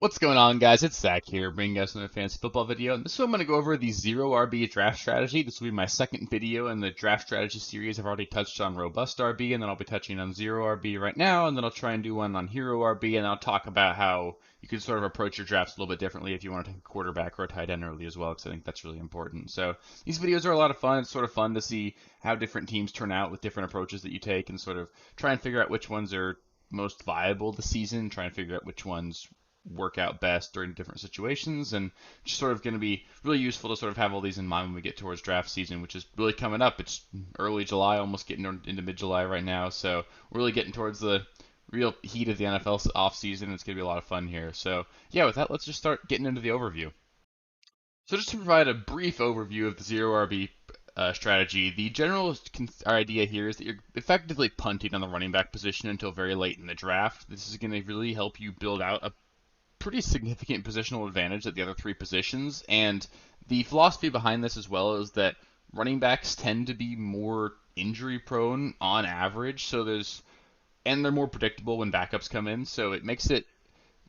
What's going on, guys? It's Zach here, bringing us another fantasy football video. And this is I'm going to go over the zero RB draft strategy. This will be my second video in the draft strategy series. I've already touched on robust RB, and then I'll be touching on zero RB right now, and then I'll try and do one on hero RB, and I'll talk about how you can sort of approach your drafts a little bit differently if you want to take a quarterback or a tight end early as well, because I think that's really important. So these videos are a lot of fun. It's sort of fun to see how different teams turn out with different approaches that you take, and sort of try and figure out which ones are most viable this season, try and figure out which ones work out best during different situations, and just sort of going to be really useful to sort of have all these in mind when we get towards draft season, which is really coming up. It's early July, almost getting into mid-July right now, so we're really getting towards the real heat of the NFL off season. It's going to be a lot of fun here. So yeah, with that, let's just start getting into the overview. So just to provide a brief overview of the zero RB strategy, the general idea here is that you're effectively punting on the running back position until very late in the draft. This is going to really help you build out a pretty significant positional advantage at the other three positions. And the philosophy behind this as well is that running backs tend to be more injury prone on average, and they're more predictable when backups come in, so it makes it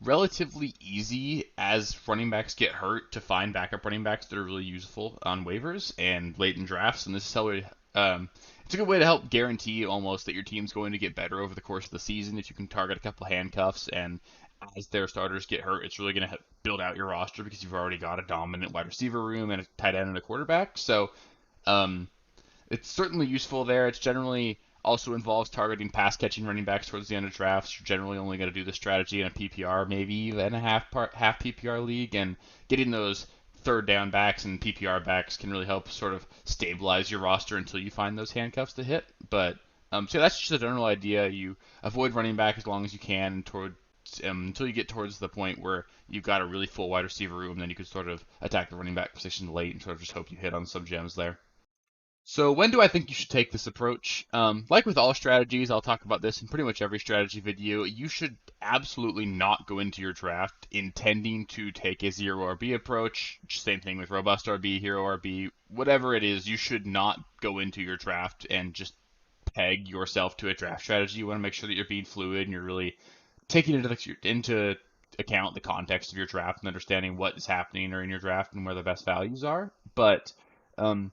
relatively easy as running backs get hurt to find backup running backs that are really useful on waivers and late in drafts. And this is how it's a good way to help guarantee almost that your team's going to get better over the course of the season if you can target a couple handcuffs, and as their starters get hurt, it's really going to build out your roster because you've already got a dominant wide receiver room and a tight end and a quarterback. So um, it's certainly useful there. It's generally also involves targeting pass catching running backs towards the end of drafts. You're generally only going to do this strategy in a PPR, maybe even a half PPR league, and getting those third down backs and PPR backs can really help sort of stabilize your roster until you find those handcuffs to hit. But so that's just a general idea. You avoid running back as long as you can until you get towards the point where you've got a really full wide receiver room. Then you can sort of attack the running back position late and sort of just hope you hit on some gems there. So when do I think you should take this approach? Like with all strategies, I'll talk about this in pretty much every strategy video. You should absolutely not go into your draft intending to take a zero RB approach. Same thing with robust RB, hero RB, whatever it is. You should not go into your draft and just peg yourself to a draft strategy. You want to make sure that you're being fluid and you're really taking into account the context of your draft and understanding what is happening or in your draft and where the best values are. But um,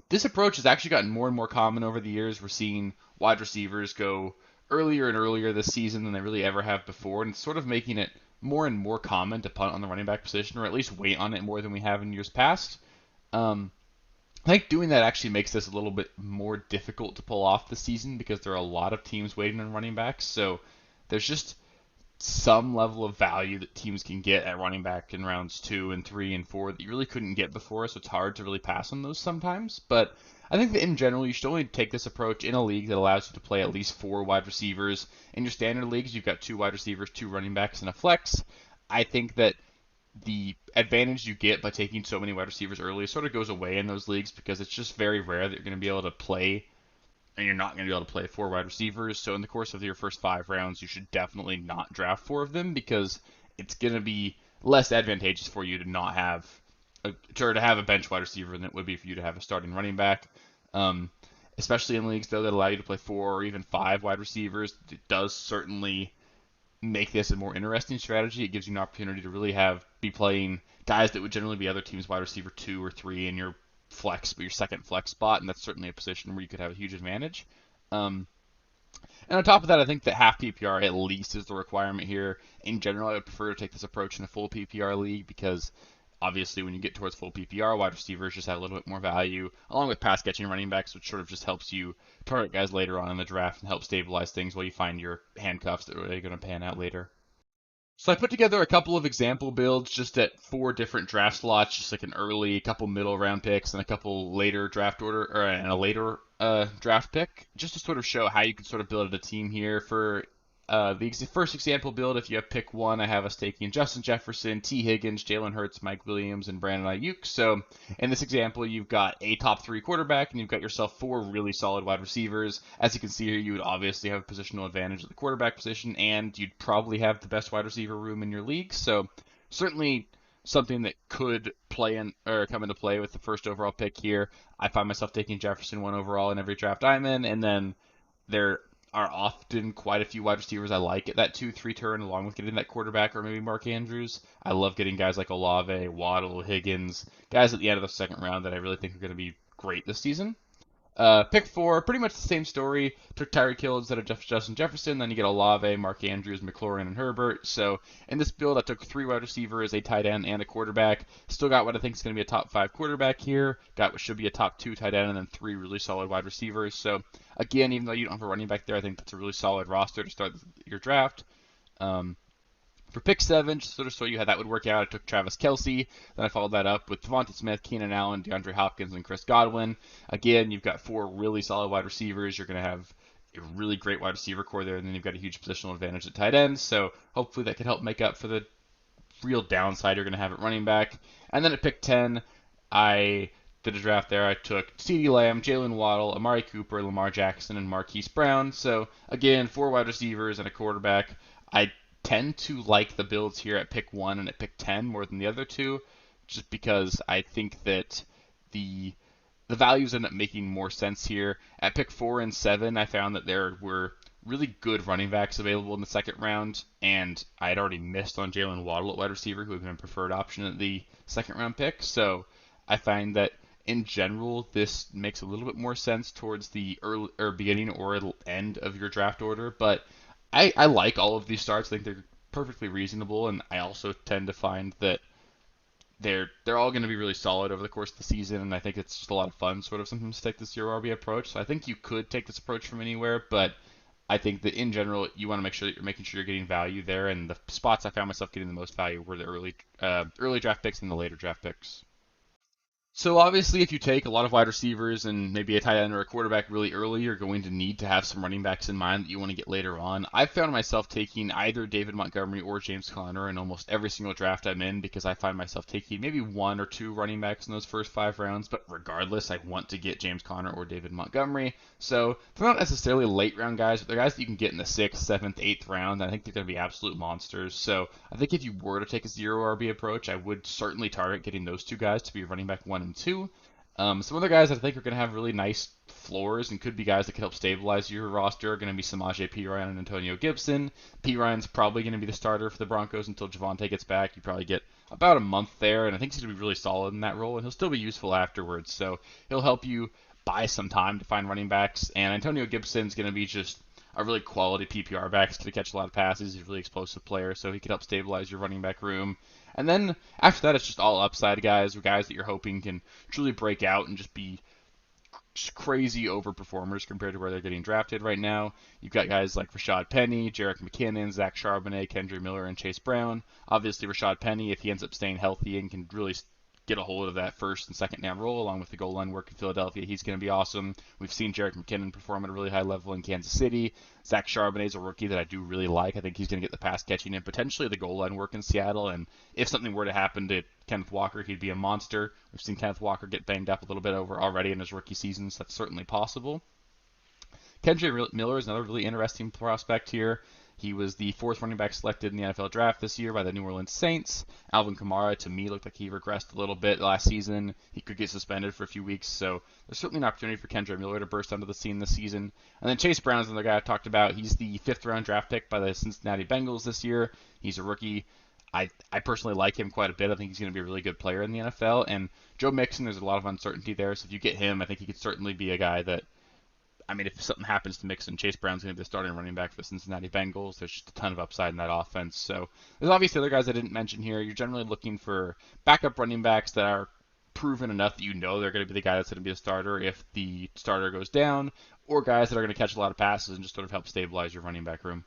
this approach has actually gotten more and more common over the years. We're seeing wide receivers go earlier and earlier this season than they really ever have before, and it's sort of making it more and more common to punt on the running back position, or at least wait on it more than we have in years past. Um, I think doing that actually makes this a little bit more difficult to pull off this season because there are a lot of teams waiting on running backs. So there's just some level of value that teams can get at running back in rounds 2 and 3 and 4 that you really couldn't get before, so it's hard to really pass on those sometimes. But I think that in general, you should only take this approach in a league that allows you to play at least 4 wide receivers. In your standard leagues, you've got 2 wide receivers, 2 running backs, and a flex. I think that the advantage you get by taking so many wide receivers early sort of goes away in those leagues because it's just very rare that you're going to be able to play and you're not going to be able to play 4 wide receivers. So in the course of your first 5 rounds, you should definitely not draft 4 of them because it's going to be less advantageous for you to not have to have a bench wide receiver than it would be for you to have a starting running back. Um, Especially in leagues though that allow you to play 4 or even 5 wide receivers, it does certainly make this a more interesting strategy. It gives you an opportunity to really be playing guys that would generally be other teams' wide receiver 2 or 3 in your second flex spot, and that's certainly a position where you could have a huge advantage. Um, and on top of that, I think that half PPR at least is the requirement here. In general, I would prefer to take this approach in a full PPR league because obviously when you get towards full PPR, wide receivers just have a little bit more value, along with pass catching running backs, which sort of just helps you target guys later on in the draft and help stabilize things while you find your handcuffs that are really going to pan out later. So I put together a couple of example builds just at 4 different draft slots, just like an early, a couple middle round picks, and a couple later draft order, or and a later draft pick, just to sort of show how you can sort of build a team here. For the first example build, if you have pick 1, I have us taking Justin Jefferson, T. Higgins, Jalen Hurts, Mike Williams, and Brandon Ayuk. So in this example, you've got a top 3 quarterback, and you've got yourself 4 really solid wide receivers. As you can see here, you would obviously have a positional advantage at the quarterback position, and you'd probably have the best wide receiver room in your league. So certainly something that could play in or come into play with the first overall pick here. I find myself taking Jefferson 1 overall in every draft I'm in, and then there are often quite a few wide receivers I like at that 2-3 turn, along with getting that quarterback or maybe Mark Andrews. I love getting guys like Olave, Waddle, Higgins, guys at the end of the second round that I really think are going to be great this season. Pick four, pretty much the same story. Took Tyreek Hill instead of Justin Jefferson. Then you get Olave, Mark Andrews, McLaurin, and Herbert. So in this build, I took 3 wide receivers, a tight end, and a quarterback. Still got what I think is going to be a top 5 quarterback here. Got what should be a top 2 tight end, and then 3 really solid wide receivers. So again, even though you don't have a running back there, I think that's a really solid roster to start your draft. Um, for pick 7, just sort of show you how that would work out, I took Travis Kelce. Then I followed that up with Devonta Smith, Keenan Allen, DeAndre Hopkins, and Chris Godwin. Again, you've got 4 really solid wide receivers. You're going to have a really great wide receiver core there, and then you've got a huge positional advantage at tight end. So hopefully that could help make up for the real downside you're going to have at running back. And then at pick 10, I did a draft there. I took CeeDee Lamb, Jalen Waddle, Amari Cooper, Lamar Jackson, and Marquise Brown. So again, 4 wide receivers and a quarterback. I tend to like the builds here at pick 1 and at pick 10 more than the other two, just because I think that the values end up making more sense here. At pick 4 and 7, I found that there were really good running backs available in the second round, and I had already missed on Jalen Waddle at wide receiver, who had been a preferred option at the second round pick. So I find that in general, this makes a little bit more sense towards the early or beginning or end of your draft order. But I like all of these starts. I think they're perfectly reasonable, and I also tend to find that they're all going to be really solid over the course of the season, and I think it's just a lot of fun sort of sometimes to take this zero RB approach. So I think you could take this approach from anywhere, but I think that in general you want to make sure that you're making sure you're getting value there, and the spots I found myself getting the most value were the early draft picks and the later draft picks. So obviously, if you take a lot of wide receivers and maybe a tight end or a quarterback really early, you're going to need to have some running backs in mind that you want to get later on. I've found myself taking either David Montgomery or James Conner in almost every single draft I'm in because I find myself taking maybe 1 or 2 running backs in those first 5 rounds, but regardless, I want to get James Conner or David Montgomery. So they're not necessarily late round guys, but they're guys that you can get in the 6th, 7th, 8th round. I think they're going to be absolute monsters. So I think if you were to take a zero RB approach, I would certainly target getting those 2 guys to be running back 1 and 2. Some other guys I think are going to have really nice floors and could be guys that could help stabilize your roster are going to be Samaje Perine and Antonio Gibson. Perine's probably going to be the starter for the Broncos until Javonte gets back. You probably get about a month there, and I think he's going to be really solid in that role, and he'll still be useful afterwards. So he'll help you buy some time to find running backs. And Antonio Gibson's going to be just a really quality PPR back. He's going to catch a lot of passes. He's a really explosive player, so he could help stabilize your running back room. And then after that, it's just all upside guys or guys that you're hoping can truly break out and just be just crazy overperformers compared to where they're getting drafted right now. You've got guys like Rashad Penny, Jerick McKinnon, Zach Charbonnet, Kendre Miller, and Chase Brown. Obviously, Rashad Penny, if he ends up staying healthy and can really get a hold of that first and second down role along with the goal line work in Philadelphia, he's going to be awesome. We've seen Jerick McKinnon perform at a really high level in Kansas City. Zach Charbonnet is a rookie that I do really like. I think he's going to get the pass catching and potentially the goal line work in Seattle. And if something were to happen to Kenneth Walker, he'd be a monster. We've seen Kenneth Walker get banged up a little bit over already in his rookie season, so that's certainly possible. Kendre Miller is another really interesting prospect here. He was the 4th running back selected in the NFL draft this year by the New Orleans Saints. Alvin Kamara, to me, looked like he regressed a little bit last season. He could get suspended for a few weeks, so there's certainly an opportunity for Kendre Miller to burst onto the scene this season. And then Chase Brown's another guy I talked about. He's the 5th round draft pick by the Cincinnati Bengals this year. He's a rookie. I personally like him quite a bit. I think he's going to be a really good player in the NFL. And Joe Mixon, there's a lot of uncertainty there, so if you get him, I think he could certainly be a guy that, I mean, if something happens to Mixon, Chase Brown's going to be the starting running back for the Cincinnati Bengals. There's just a ton of upside in that offense. So there's obviously other guys I didn't mention here. You're generally looking for backup running backs that are proven enough that you know they're going to be the guy that's going to be a starter if the starter goes down, or guys that are going to catch a lot of passes and just sort of help stabilize your running back room.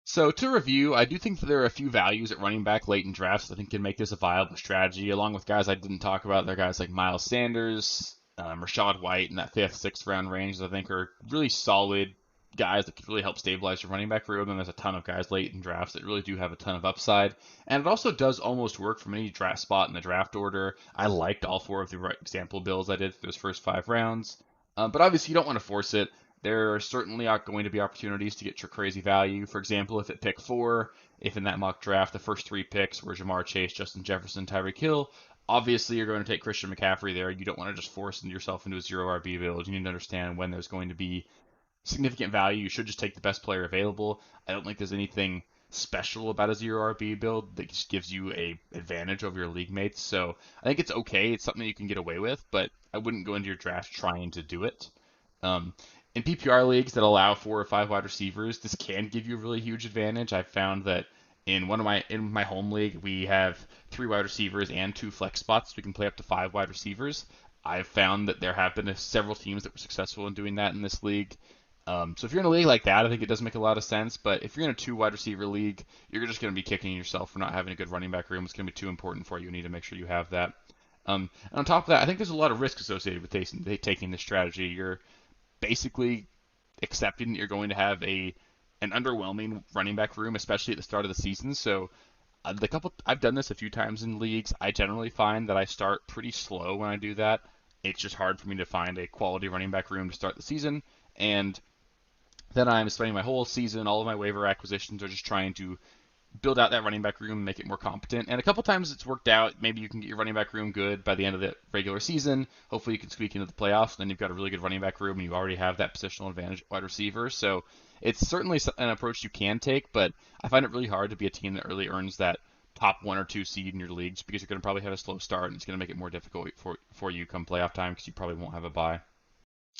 So to review, I do think that there are a few values at running back late in drafts that I think can make this a viable strategy, along with guys I didn't talk about. They're guys like Miles Sanders, Rachaad White in that 5th, 6th round range that I think are really solid guys that could really help stabilize your running back room. And there's a ton of guys late in drafts that really do have a ton of upside. And it also does almost work from any draft spot in the draft order. I liked all 4 of the example builds I did for those first 5 rounds. But obviously, you don't want to force it. There are certainly going to be opportunities to get your crazy value. For example, if at pick 4, if in that mock draft the first 3 picks were Ja'Marr Chase, Justin Jefferson, Tyreek Hill, obviously you're going to take Christian McCaffrey there. You don't want to just force yourself into a zero RB build. You need to understand when there's going to be significant value, you should just take the best player available. I don't think there's anything special about a 0 RB build that just gives you a advantage over your league mates. So I think it's okay. It's something you can get away with, but I wouldn't go into your draft trying to do it. Um, in PPR leagues that allow 4 or 5 wide receivers, this can give you a really huge advantage. I've found that in my home league, we have 3 wide receivers and 2 flex spots. We can play up to 5 wide receivers. I've found that there have been several teams that were successful in doing that in this league. So if you're in a league like that, I think it does make a lot of sense. But if you're in a 2 wide receiver league, you're just going to be kicking yourself for not having a good running back room. It's going to be too important for you. You need to make sure you have that. And on top of that, I think there's a lot of risk associated with taking this strategy. You're basically accepting that you're going to have an underwhelming running back room, especially at the start of the season. So I've done this a few times in leagues. I generally find that I start pretty slow when I do that. It's just hard for me to find a quality running back room to start the season, and then I'm spending my whole season, all of my waiver acquisitions are just trying to build out that running back room, make it more competent. And a couple times it's worked out. Maybe you can get your running back room good by the end of the regular season. Hopefully you can squeak into the playoffs. Then you've got a really good running back room and you already have that positional advantage wide receiver. So it's certainly an approach you can take, but I find it really hard to be a team that really earns that top 1 or 2 seed in your leagues because you're going to probably have a slow start and it's going to make it more difficult for you come playoff time because you probably won't have a bye.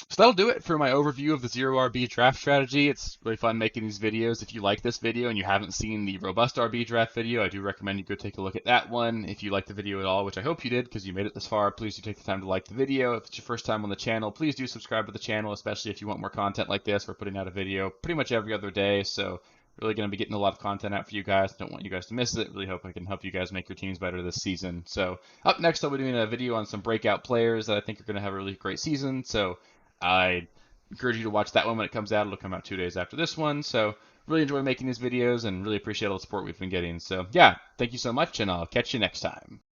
So that'll do it for my overview of the 0 RB draft strategy. It's really fun making these videos. If you like this video and you haven't seen the robust RB draft video, I do recommend you go take a look at that one. If you liked the video at all, which I hope you did because you made it this far, please do take the time to like the video. If it's your first time on the channel, please do subscribe to the channel, especially if you want more content like this. We're putting out a video pretty much every other day, so really going to be getting a lot of content out for you guys. Don't want you guys to miss it. Really hope I can help you guys make your teams better this season. So up next, I'll be doing a video on some breakout players that I think are going to have a really great season. So I encourage you to watch that one when it comes out. It'll come out 2 days after this one. So really enjoy making these videos and really appreciate all the support we've been getting. So yeah, thank you so much, and I'll catch you next time.